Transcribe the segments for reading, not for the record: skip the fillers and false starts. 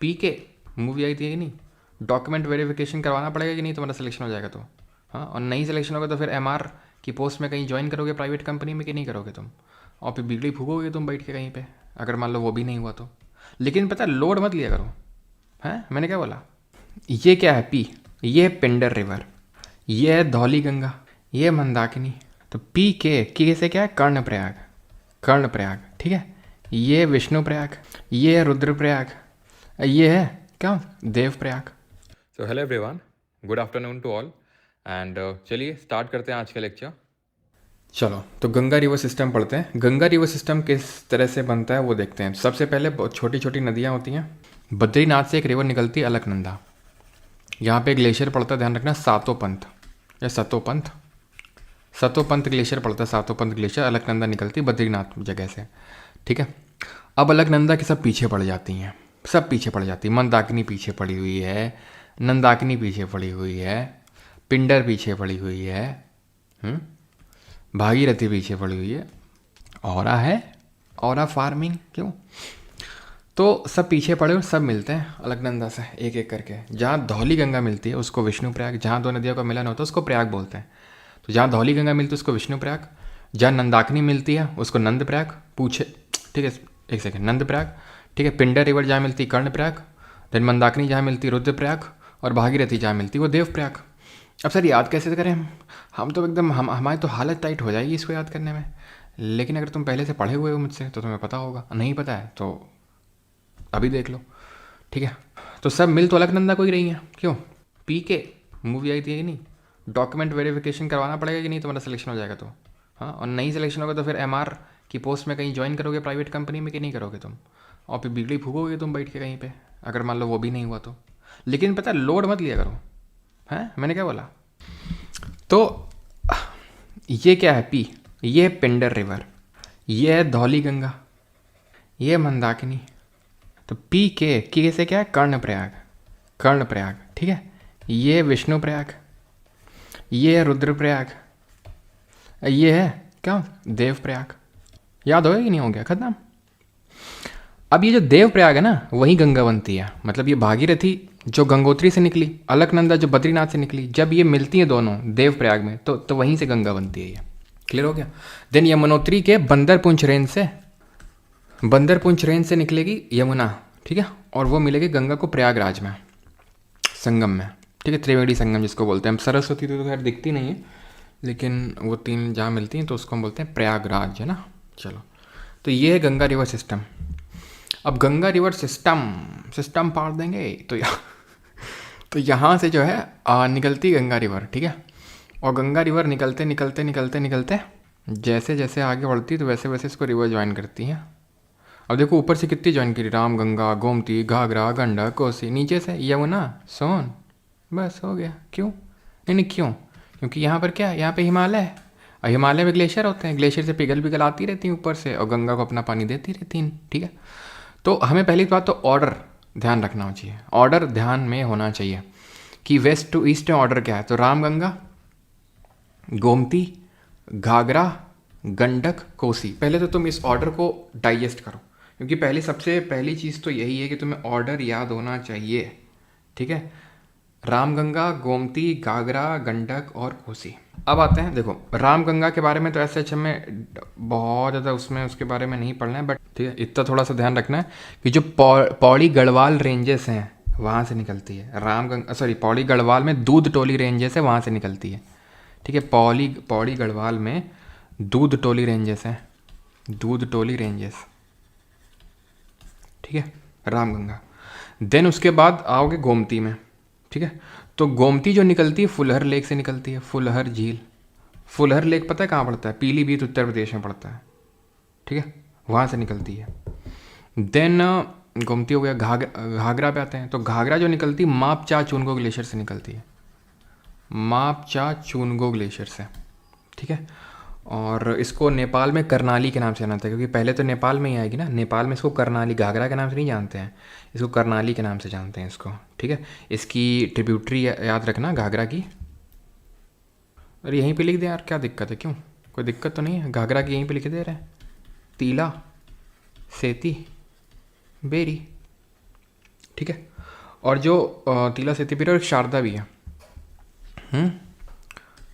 P के movie आई थी कि नहीं, डॉक्यूमेंट वेरिफिकेशन करवाना पड़ेगा कि नहीं, तुम्हारा सिलेक्शन हो जाएगा तो। हाँ, और नहीं सिलेक्शन होगा तो फिर एमआर की पोस्ट में कहीं ज्वाइन करोगे प्राइवेट कंपनी में कि नहीं करोगे तुम, और फिर बिगड़ी फूकोगे तुम बैठ के कहीं पे, अगर मान लो वो भी नहीं हुआ तो। लेकिन पता है, लोड मत लिया करो। हैं, मैंने क्या बोला? ये क्या है? पी, ये है पिंडर रिवर, ये है धौली गंगा, ये है मंदाकिनी। तो पी के से क्या है? कर्णप्रयाग, कर्णप्रयाग, ठीक है। ये है विष्णुप्रयाग, ये है रुद्रप्रयाग, ये है क्या? Devprayag. So hello everyone, good afternoon to all, and चलिए स्टार्ट करते हैं आज का लेक्चर। चलो, तो गंगा रिवर सिस्टम पढ़ते हैं। गंगा रिवर सिस्टम किस तरह से बनता है वो देखते हैं। सबसे पहले बहुत छोटी छोटी नदियाँ होती हैं। बद्रीनाथ से एक रिवर निकलती है अलकनंदा, यहाँ पे ग्लेशियर पड़ता है, ध्यान रखना, सातोपंथ या सतोपंथ, सतोपंथ ग्लेशियर पड़ता है, सातोपंथ ग्लेशियर, अलकनंदा निकलती है बद्रीनाथ जगह से, ठीक है। अब अलकनंदा की सब पीछे पड़ जाती हैं, सब पीछे पड़ जाती है। मंदाकिनी पीछे पड़ी हुई है, नंदाकिनी पीछे पड़ी हुई है, पिंडर पीछे पड़ी हुई है, भागीरथी पीछे पड़ी हुई है, औरा है, औरा फार्मिंग क्यों। तो सब पीछे पड़े और सब मिलते हैं अलकनंदा से एक एक करके। जहाँ धौली गंगा मिलती है उसको विष्णु प्रयाग, जहाँ दो नदियों का मिलन होता है उसको प्रयाग बोलते हैं। तो जहाँ धौली गंगा मिलती है उसको विष्णु प्रयाग, जहाँ नंदाकिनी मिलती है उसको नंद प्रयाग, पूछे, ठीक है, एक सेकेंड, नंद प्रयाग, ठीक है। पिंडर रिवर जहाँ मिलती है कर्ण प्रयाग, देन मंदाकिनी जहाँ मिलती है रुद्र प्रयाग, और भागीरथी जहाँ मिलती है वो देव प्रयाग। अब सर याद कैसे करें हम तो एकदम हमारी तो हालत टाइट हो जाएगी इसको याद करने में। लेकिन अगर तुम पहले से पढ़े हुए हो मुझसे तो तुम्हें पता होगा, नहीं पता है तो अभी देख लो, ठीक है। तो सब मिल तो अलकनंदा को ही रही हैं, क्यों? पी के मूवी आई थी कि नहीं, डॉक्यूमेंट वेरिफिकेशन करवाना पड़ेगा कि नहीं, तुम्हारा सिलेक्शन हो जाएगा तो। हाँ, और नहीं सिलेक्शन होगा तो फिर एमआर की पोस्ट में कहीं ज्वाइन करोगे प्राइवेट कंपनी में कि नहीं करोगे तुम, और फिर बिगड़ी फूकोगे तुम बैठ के कहीं पे, अगर मान लो वो भी नहीं हुआ तो। लेकिन पता है, लोड मत लिया करो। हैं, मैंने क्या बोला? तो ये क्या है? पी, ये है पिंडर रिवर, ये है धौली गंगा, ये है मंदाकिनी। तो पी के से क्या है? कर्णप्रयाग, कर्णप्रयाग, ठीक है। ये है विष्णुप्रयाग, ये है रुद्रप्रयाग, ये है क्या? देवप्रयाग। याद हो गया कि नहीं हो गया? खत्म। अब ये जो देवप्रयाग है ना, वही गंगा बनती है। मतलब ये भागीरथी जो गंगोत्री से निकली, अलकनंदा जो बद्रीनाथ से निकली, जब ये मिलती हैं दोनों देवप्रयाग में तो वहीं से गंगा बनती है। ये क्लियर हो गया? देन यमुनोत्री के बंदरपुंछ रेंज से, बंदरपुंछ रेंज से निकलेगी यमुना, ठीक है, और वो मिलेगी गंगा को प्रयागराज में, संगम में, ठीक है, त्रिवेणी संगम जिसको बोलते हैं हम। सरस्वती तो खैर दिखती नहीं है, लेकिन वो तीन जहाँ मिलती हैं तो उसको हम बोलते हैं प्रयागराज, है ना। चलो, तो ये है गंगा रिवर सिस्टम। अब गंगा रिवर सिस्टम सिस्टम पार देंगे तो यहाँ से जो है निकलती गंगा रिवर, ठीक है। और गंगा रिवर निकलते निकलते निकलते निकलते जैसे जैसे आगे बढ़ती है तो वैसे वैसे इसको रिवर ज्वाइन करती हैं। अब देखो ऊपर से कितनी ज्वाइन करी, राम गंगा, गोमती, घाघरा, गंडक, कोसी, नीचे से यमुना, सोन, बस हो गया। क्यों? नहीं नहीं, क्यों? क्योंकि यहाँ पर क्या है, यहाँ पे हिमालय है, और हिमालय में ग्लेशियर होते हैं, ग्लेशियर से पिघल पिघल आती रहती हैं ऊपर से और गंगा को अपना पानी देती रहती हैं, ठीक है। तो हमें पहली बात तो ऑर्डर ध्यान रखना चाहिए, ऑर्डर ध्यान में होना चाहिए कि वेस्ट टू ईस्ट में ऑर्डर क्या है। तो राम गंगा, गोमती, घाघरा, गंडक, कोसी, पहले तो तुम इस ऑर्डर को डाइजेस्ट करो, क्योंकि पहली सबसे पहली चीज़ तो यही है कि तुम्हें ऑर्डर याद होना चाहिए, ठीक है। राम गंगा, गोमती, घाघरा, गंडक और कोसी। अब आते हैं, देखो राम गंगा के बारे में तो ऐसे हमें बहुत ज़्यादा उसमें उसके बारे में नहीं पढ़ना है, बट ठीक है, इतना थोड़ा सा ध्यान रखना है कि जो पौड़ी गढ़वाल रेंजेस हैं वहाँ से निकलती है राम गंगा, सॉरी पौड़ी गढ़वाल में दूध टोली रेंजेस है वहाँ से निकलती है, ठीक है। पौड़ी गढ़वाल में दूध टोली रेंजेस हैं, दूध टोली रेंजेस, ठीक है, राम गंगा। देन उसके बाद आओगे गोमती में, ठीक है। तो गोमती जो निकलती है फुलहर लेक से निकलती है, फुलहर झील। फुलहर लेक पता है कहाँ पड़ता है? पीलीभीत उत्तर प्रदेश में पड़ता है, ठीक है, वहाँ से निकलती है। देन गोमती हो गया, घाघरा पे आते हैं। तो घाघरा जो निकलती है मापचा चुनगो ग्लेशियर से निकलती है, मापचा चुनगो ग्लेशियर से, ठीक है। और इसको नेपाल में करनाली के नाम से जानते हैं, क्योंकि पहले तो नेपाल में ही आएगी ना, नेपाल में इसको करनाली, घाघरा के नाम से नहीं जानते हैं, इसको करनाली के नाम से जानते हैं इसको, ठीक है। इसकी ट्रिब्यूटरी याद रखना घाघरा की। अरे यहीं पे लिख दे यार, क्या दिक्कत है? क्यों, कोई दिक्कत तो नहीं है? घाघरा की यहीं पे लिख दे रहे हैं, तीला, सेती, बेरी, ठीक है। और जो तीला सेतीपीर और शारदा भी है,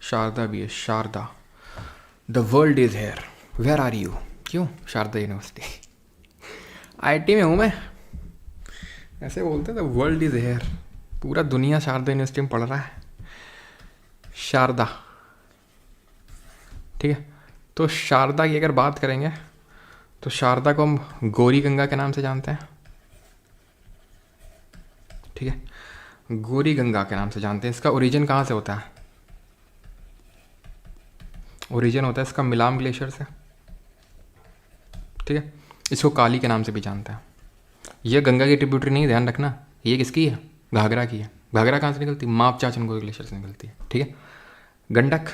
शारदा भी है, Sharda. The world is here, where are you, क्यों शारदा यूनिवर्सिटी आईआईटी में हूँ मैं, ऐसे बोलते हैं द वर्ल्ड इज हेयर, पूरा दुनिया शारदा यूनिवर्सिटी में पढ़ रहा है, शारदा। ठीक है, तो शारदा की अगर बात करेंगे तो शारदा को हम गौरी गंगा के नाम से जानते हैं। ठीक है, गौरी गंगा के नाम से जानते हैं। इसका ओरिजिन कहाँ से होता है? ओरिजिन होता है इसका मिलाम ग्लेशियर से। ठीक है, इसको काली के नाम से भी जानते हैं। यह गंगा की ट्रिब्यूटरी नहीं, ध्यान रखना, ये किसकी है? घाघरा की है। घाघरा कहाँ से निकलती है? मापचा चंगोई ग्लेशियर से निकलती है। ठीक है, गंडक,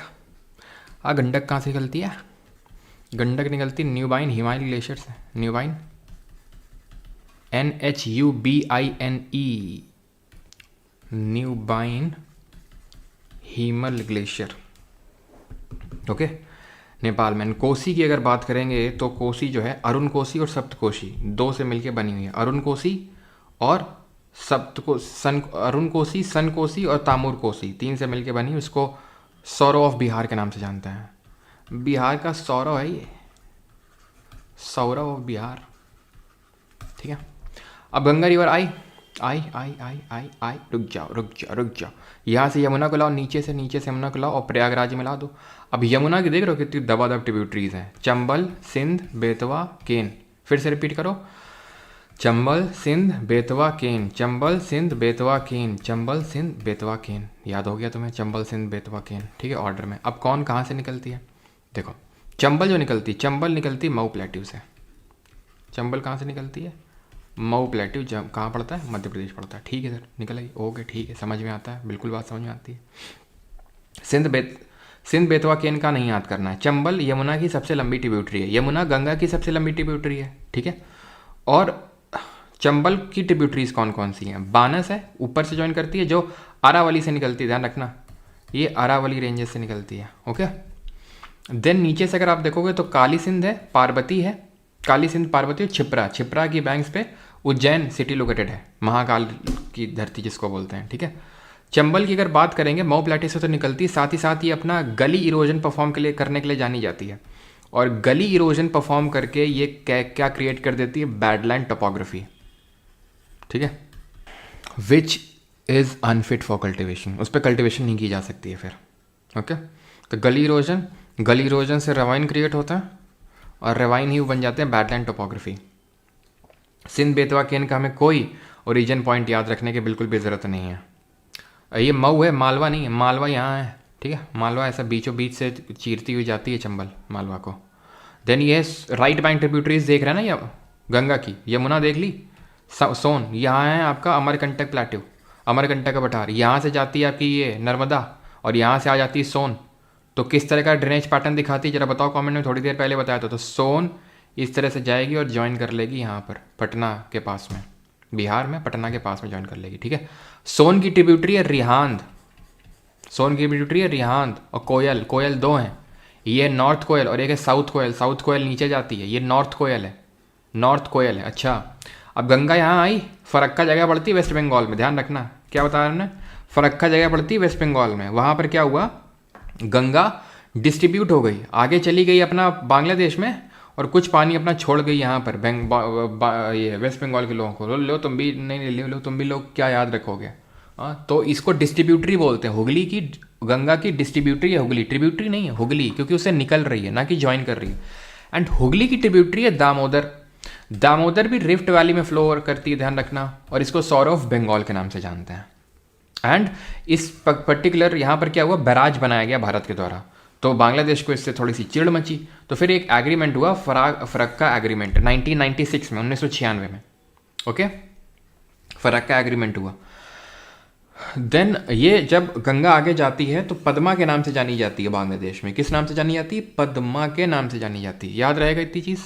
गंडक कहाँ से निकलती है? गंडक निकलती न्यूबाइन हिमालय ग्लेशियर से। Nhubine, NHUBINE, Nhubine Himal glacier. Okay, Nepal में। कोसी की अगर बात करेंगे तो कोसी जो है अरुण कोसी और सप्त कोसी दो से मिलकर बनी हुई है। अरुण कोसी और अरुण कोसी, सन कोसी और तामुर कोसी, तीन से मिलकर बनी। उसको सौरव ऑफ बिहार के नाम से जानते हैं। बिहार का सौरव है ये, सौरव ऑफ बिहार। ठीक है, अब गंगा रिवर आई, रुक जाओ। यहाँ से यमुना को लाओ, नीचे से यमुना को लाओ और प्रयागराज में ला दो। अब यमुना की देख रहे हो कितनी दबादब ट्रिब्यूटरीज हैं? चंबल, सिंध, बेतवा, केन। फिर से रिपीट करो, चंबल, सिंध, बेतवा, केन, चंबल, सिंध, बेतवा, केन, चंबल, सिंध, बेतवा, केन। याद हो गया तुम्हें? चंबल, सिंध, बेतवा, केन। ठीक है, ऑर्डर में। अब कौन कहाँ से निकलती है? देखो, चंबल जो निकलती, चंबल निकलती मऊ प्लेट्यू से। चंबल कहाँ से निकलती है? मऊ प्लेट्यू। कहाँ पड़ता है? मध्य प्रदेश पड़ता है। ठीक है सर, निकल आई। ओके, ठीक है, समझ में आता है, बिल्कुल बात समझ में आती है। सिंध, बेतवा, केन का नहीं याद करना है। चंबल यमुना की सबसे लंबी ट्रिब्यूटरी है। यमुना गंगा की सबसे लंबी ट्रिब्यूटरी है। ठीक है, और चंबल की ट्रिब्यूटरीज कौन कौन सी हैं? बानस है, ऊपर से ज्वाइन करती है, जो अरावली से निकलती है, ध्यान रखना, ये अरावली रेंजेस से निकलती है। ओके, देन नीचे से अगर आप देखोगे तो काली सिंध है, पार्वती है, काली सिंध, पार्वती और छिप्रा। छिप्रा की बैंक्स पे उज्जैन सिटी लोकेटेड है, महाकाल की धरती जिसको बोलते हैं। ठीक है, चंबल की अगर बात करेंगे मऊ प्लेट्यू से तो निकलती, साथ ही साथ ये अपना गली इरोजन परफॉर्म करने के लिए जानी जाती है। और गली इरोजन परफॉर्म करके ये क्या क्रिएट कर देती है? Badland topography. ठीक है, which is unfit for cultivation, उस पर कल्टिवेशन नहीं की जा सकती है फिर। ओके, तो गली इरोजन से रवाइन क्रिएट होता है और रवाइन ही बन जाते हैं बैडलैंड टोपोग्राफी। सिंध, बेतवा, केन का हमें कोई ओरिजिन पॉइंट याद रखने की बिल्कुल भी ज़रूरत नहीं है। ये मऊ है, मालवा नहीं है। मालवा यहाँ है। ठीक है, मालवा ऐसा बीचों बीच से चीरती हुई जाती है चंबल मालवा को। देन ये राइट बैंक ट्रिब्यूटरीज देख रहे हैं ना, ये गंगा की। यमुना देख ली, सोन यहाँ है आपका, अमरकंटक प्लेट्यू, अमरकंटक का पठार, यहाँ से जाती है आपकी ये नर्मदा और यहाँ से आ जाती है सोन। तो किस तरह का ड्रेनेज पैटर्न दिखाती है जरा बताओ कमेंट में, थोड़ी देर पहले बताया था। तो सोन इस तरह से जाएगी और ज्वाइन कर लेगी यहाँ पर पटना के पास में, बिहार में पटना के पास में ज्वाइन कर लेगी। ठीक है, सोन की ट्रिब्यूटरी है रिहांद, सोन की ट्रिब्यूटरी है रिहांद। और कोयल, कोयल दो हैं, ये नॉर्थ कोयल और एक है साउथ कोयल। साउथ कोयल नीचे जाती है, ये नॉर्थ कोयल है, नॉर्थ कोयल है। अच्छा, अब गंगा यहाँ आई, फरक्का जगह पड़ती है वेस्ट बंगाल में, ध्यान रखना क्या बता रहे हैं, फरक्का जगह पड़ती है वेस्ट बंगाल में। वहाँ पर क्या हुआ, गंगा डिस्ट्रीब्यूट हो गई, आगे चली गई अपना बांग्लादेश में, और कुछ पानी अपना छोड़ गई यहाँ पर ये वेस्ट बंगाल के लोगों को। लो तुम भी, नहीं लो तुम भी, लोग क्या याद रखोगे। तो इसको डिस्ट्रीब्यूटरी बोलते हैं। हुगली की, गंगा की डिस्ट्रीब्यूटरी है हुगली, ट्रिब्यूटरी नहीं है हुगली, क्योंकि उससे निकल रही है ना कि ज्वाइन कर रही है। एंड हुगली की ट्रिब्यूटरी है दामोदर। दामोदर भी रिफ्ट वैली में फ्लो करती है, ध्यान रखना, और इसको सौरव ऑफ बंगाल के नाम से जानते हैं। एंड इस पर्टिकुलर यहाँ पर क्या हुआ, बैराज बनाया गया भारत के द्वारा, तो बांग्लादेश को इससे थोड़ी सी चिड़ मची। तो फिर एक एग्रीमेंट हुआ, फरक्का एग्रीमेंट 1996 में, 1996 में। ओके, फरक्का एग्रीमेंट हुआ। देन ये जब गंगा आगे जाती है तो पद्मा के नाम से जानी जाती है बांग्लादेश में। किस नाम से जानी जाती है? पद्मा के नाम से जानी जाती है। याद रहेगा इतनी चीज़,